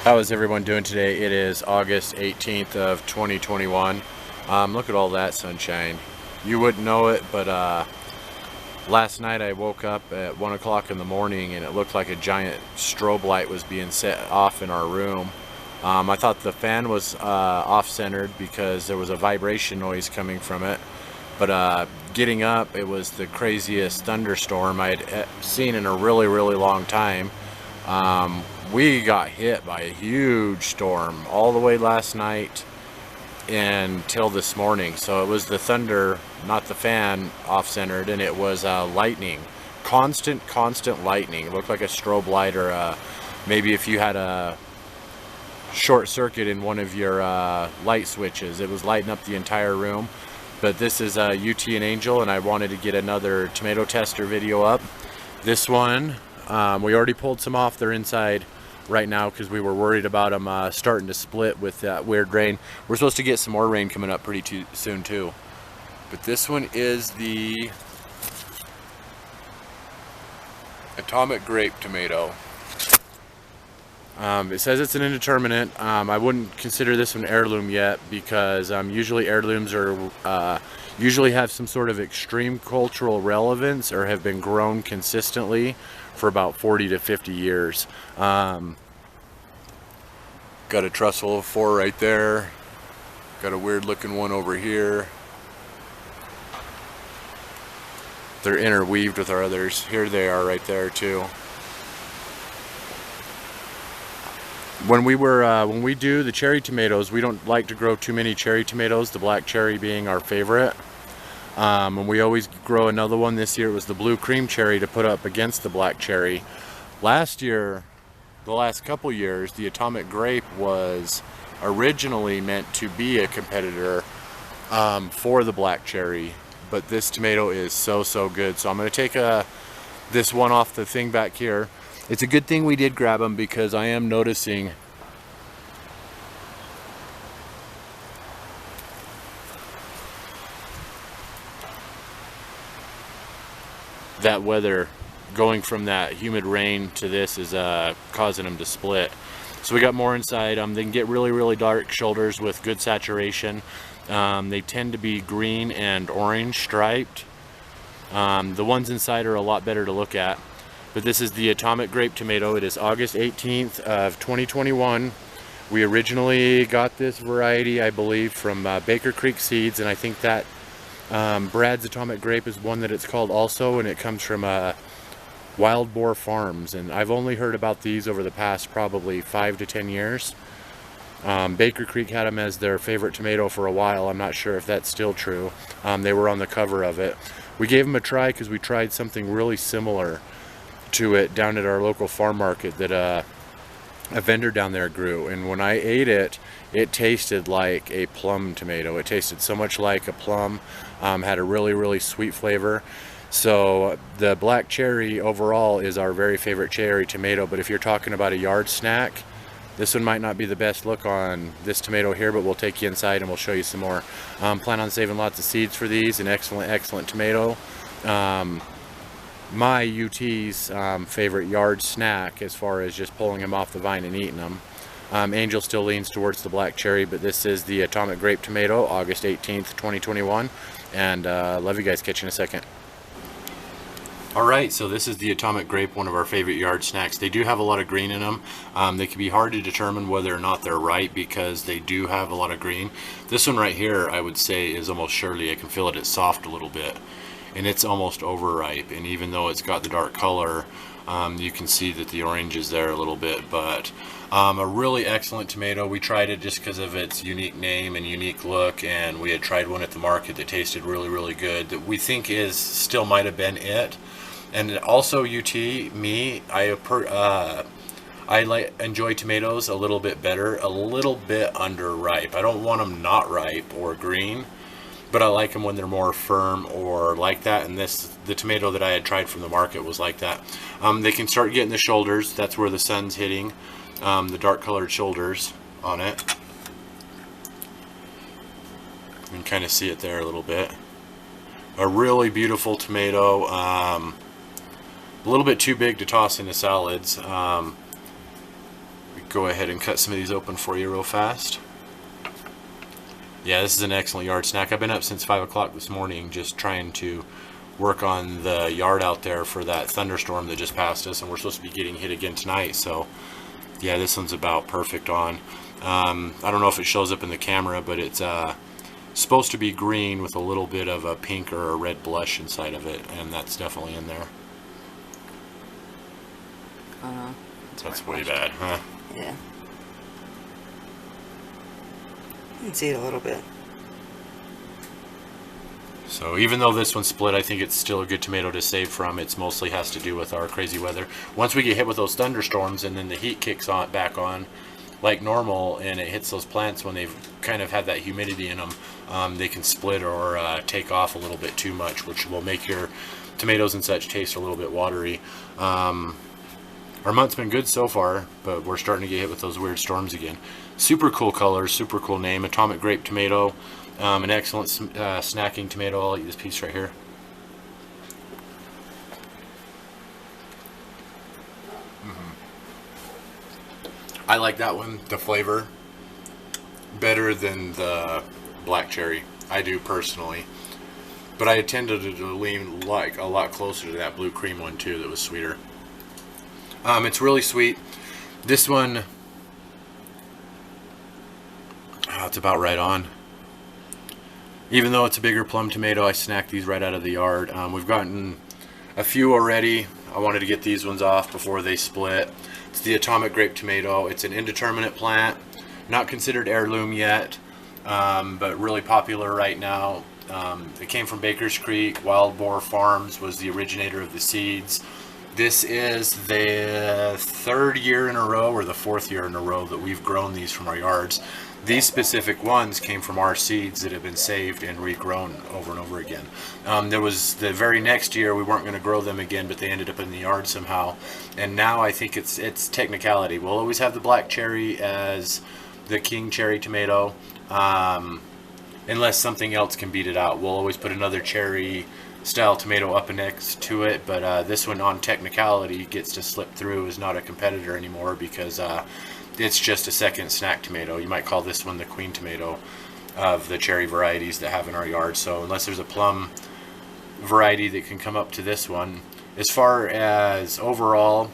How is everyone doing today? It is August 18th of 2021. Look at all that sunshine. You wouldn't know it, but last night I woke up at 1 o'clock in the morning and it looked like a giant strobe light was being set off in our room. I thought the fan was off-centered because there was a vibration noise coming from it. But getting up, it was the craziest thunderstorm I'd seen in a really, really long time. We got hit by a huge storm all the way last night until this morning. So it was the thunder, not the fan, off-centered, and it was lightning. Constant lightning. It looked like a strobe light, or maybe if you had a short circuit in one of your light switches. It was lighting up the entire room. But this is UT and Angel, and I wanted to get another tomato tester video up. This one, we already pulled some off. They're inside right now because we were worried about them starting to split with that weird rain. We're supposed to get some more rain coming up pretty soon too. But this one is the Atomic Grape tomato. It says it's an indeterminate. I wouldn't consider this one heirloom yet because usually heirlooms are usually have some sort of extreme cultural relevance or have been grown consistently for about 40 to 50 years. Got a trussel of 4 right there. Got a weird looking one over here. They're interweaved with our others. Here they are right there too. When we do the cherry tomatoes, we don't like to grow too many cherry tomatoes, the black cherry being our favorite. And we always grow another one. This year it was the blue cream cherry to put up against the black cherry. Last year, the last couple years, the Atomic Grape was originally meant to be a competitor for the black cherry. But this tomato is so good. So I'm going to take this one off the thing back here. It's a good thing we did grab them because I am noticing that weather going from that humid rain to this is causing them to split. So we got more inside. They can get really dark shoulders with good saturation. They tend to be green and orange striped. The ones inside are a lot better to look at. But this is the Atomic Grape tomato. It is August 18th of 2021. We originally got this variety, I believe, from Baker Creek Seeds, and I think that Brad's Atomic Grape is one that it's called also, and it comes from Wild Boar Farms. And I've only heard about these over the past probably 5 to 10 years. Baker Creek had them as their favorite tomato for a while. I'm not sure if that's still true. They were on the cover of it. We gave them a try because we tried something really similar to it down at our local farm market that a vendor down there grew, and when I ate it, it tasted like a plum tomato. It tasted so much like a plum. Had a really sweet flavor. So the black cherry overall is our very favorite cherry tomato, but if you're talking about a yard snack, this one might not be the best look on this tomato here, but we'll take you inside and we'll show you some more. Plan on saving lots of seeds for these. An excellent tomato. My UT's favorite yard snack as far as just pulling them off the vine and eating them. Angel still leans towards the black cherry, but this is the Atomic Grape tomato, August 18th, 2021. And love you guys. Catch you in a second. Alright, so this is the Atomic Grape, one of our favorite yard snacks. They do have a lot of green in them. They can be hard to determine whether or not they're ripe because they do have a lot of green. This one right here, I would say, is almost surely, I can feel it, it's soft a little bit. And it's almost overripe, and even though it's got the dark color, you can see that the orange is there a little bit. But a really excellent tomato. We tried it just because of its unique name and unique look, and we had tried one at the market that tasted really good that we think is still might have been it. And also me, I enjoy tomatoes a little bit better, a little bit underripe. I don't want them not ripe or green, but I like them when they're more firm or like that, and the tomato that I had tried from the market was like that. They can start getting the shoulders. That's where the sun's hitting, the dark colored shoulders on it. You can kind of see it there a little bit. A really beautiful tomato. A little bit too big to toss into salads. go ahead and cut some of these open for you real fast. Yeah, this is an excellent yard snack. I've been up since 5 o'clock this morning just trying to work on the yard out there for that thunderstorm that just passed us, and we're supposed to be getting hit again tonight. So yeah, this one's about perfect on. I don't know if it shows up in the camera, but it's supposed to be green with a little bit of a pink or a red blush inside of it, and that's definitely in there. That's way bad, huh? Yeah. You can see it a little bit. So even though this one's split, I think it's still a good tomato to save from. It mostly has to do with our crazy weather. Once we get hit with those thunderstorms and then the heat kicks on back on like normal, and it hits those plants when they've kind of had that humidity in them, they can split or take off a little bit too much, which will make your tomatoes and such taste a little bit watery. Our month's been good so far, but we're starting to get hit with those weird storms again. Super cool colors, super cool name. Atomic Grape tomato, an excellent snacking tomato. I'll eat this piece right here. I like that one, the flavor, better than the black cherry. I do personally, but I tended to lean like a lot closer to that blue cream one too, that was sweeter. It's really sweet. This one, it's about right on. Even though it's a bigger plum tomato, I snack these right out of the yard. We've gotten a few already. I wanted to get these ones off before they split. It's the Atomic Grape tomato. It's an indeterminate plant, not considered heirloom yet, but really popular right now. It came from Baker's Creek. Wild Boar Farms was the originator of the seeds. This is the 3rd year in a row or the 4th year in a row that we've grown these from our yards. These specific ones came from our seeds that have been saved and regrown over and over again. There was the very next year we weren't going to grow them again, but they ended up in the yard somehow. And now I think it's technicality. We'll always have the black cherry as the king cherry tomato, unless something else can beat it out. We'll always put another cherry style tomato up next to it, but this one on technicality gets to slip through as not a competitor anymore because it's just a second snack tomato. You might call this one the queen tomato of the cherry varieties that have in our yard. So unless there's a plum variety that can come up to this one, as far as overall,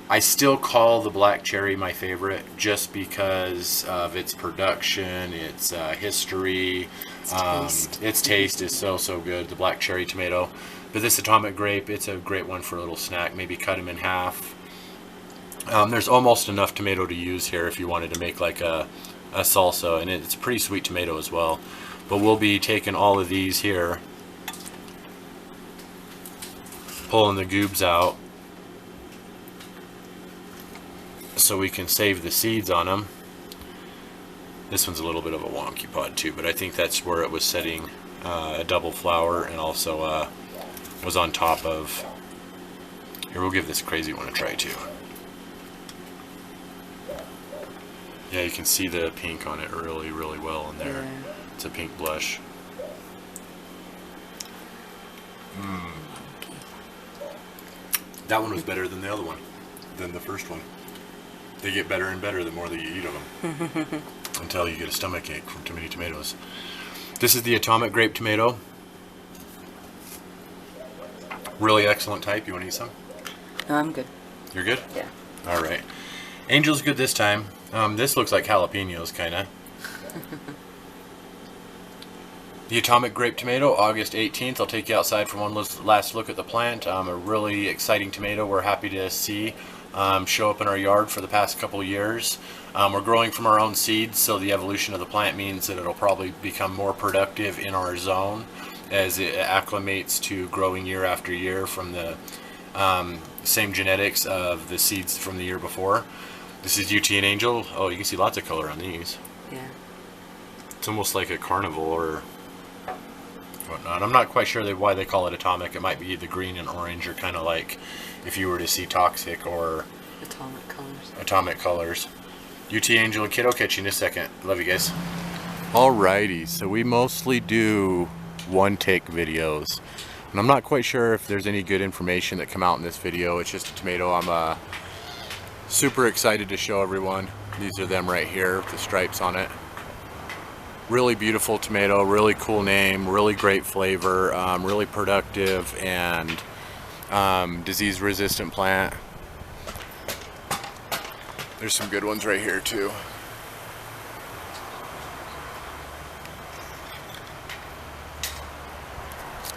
I still call the black cherry my favorite just because of its production, its history. Its taste is so good, the black cherry tomato. But this Atomic Grape, it's a great one for a little snack. Maybe cut them in half. There's almost enough tomato to use here if you wanted to make like a salsa, and it's a pretty sweet tomato as well. But we'll be taking all of these here, pulling the goobs out so we can save the seeds on them. This one's a little bit of a wonky pod too, but I think that's where it was setting a double flower, and also was on top of. Here, we'll give this crazy one a try too. Yeah, you can see the pink on it really well in there. Yeah. It's a pink blush. That one was better than the other one, than the first one. They get better and better the more that you eat of them. Until you get a stomach ache from too many tomatoes. This is the Atomic Grape tomato. Really excellent type. You want to eat some? No, I'm good. You're good? Yeah. All right. Angel's good this time. This looks like jalapenos, kind of. The Atomic Grape tomato, August 18th. I'll take you outside for one last look at the plant. A really exciting tomato we're happy to see show up in our yard for the past couple years. We're growing from our own seeds, so the evolution of the plant means that it'll probably become more productive in our zone as it acclimates to growing year after year from the same genetics of the seeds from the year before. This is UT and Angel. Oh, you can see lots of color on these. Yeah. It's almost like a carnival or whatnot. I'm not quite sure why they call it atomic. It might be the green and orange, or kind of like if you were to see toxic or atomic colors. Atomic colors. UT Angel and Kiddo, catch you in a second. Love you guys. Alrighty, so we mostly do one take videos, and I'm not quite sure if there's any good information that come out in this video. It's just a tomato I'm Super excited to show everyone. These are them right here with the stripes on it. Really beautiful tomato, really cool name, really great flavor, really productive and disease resistant plant. There's some good ones right here too.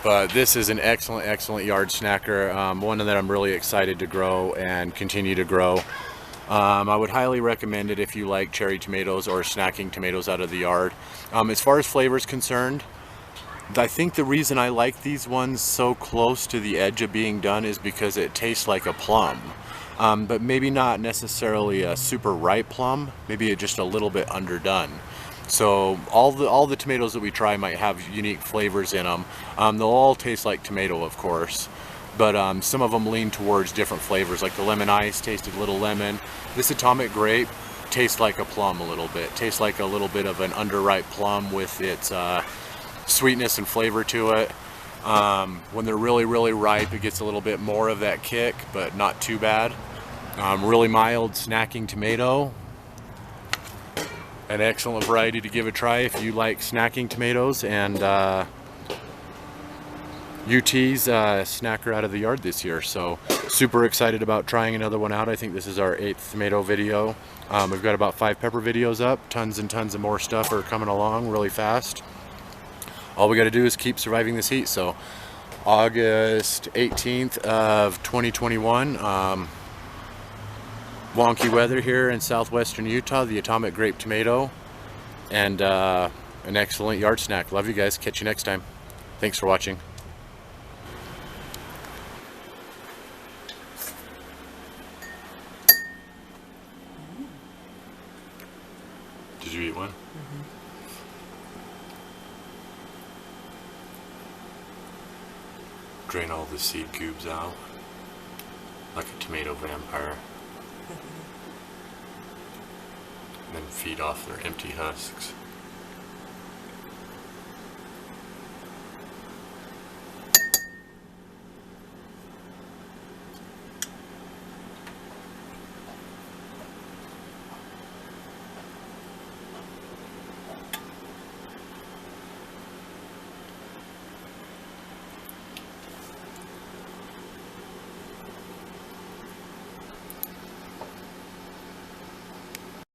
But this is an excellent yard snacker, one that I'm really excited to grow and continue to grow. I would highly recommend it if you like cherry tomatoes or snacking tomatoes out of the yard. As far as flavor is concerned, I think the reason I like these ones so close to the edge of being done is because it tastes like a plum. But maybe not necessarily a super ripe plum, maybe just a little bit underdone. So all the tomatoes that we try might have unique flavors in them. They'll all taste like tomato, of course, but some of them lean towards different flavors. Like the lemon ice tasted a little lemon. This atomic grape tastes like a plum a little bit. Tastes like a little bit of an underripe plum with its sweetness and flavor to it. When they're really ripe, it gets a little bit more of that kick, but not too bad. Really mild snacking tomato. An excellent variety to give a try if you like snacking tomatoes. And UT's snacker out of the yard this year, so super excited about trying another one out. I think this is our 8th tomato video. We've got about 5 pepper videos up. Tons and tons of more stuff are coming along really fast. All we got to do is keep surviving this heat. So August 18th of 2021, wonky weather here in southwestern Utah, the atomic grape tomato, and an excellent yard snack. Love you guys. Catch you next time. Thanks for watching. Did you eat one? Mm-hmm. Drain all the seed cubes out like a tomato vampire. And then feed off their empty husks.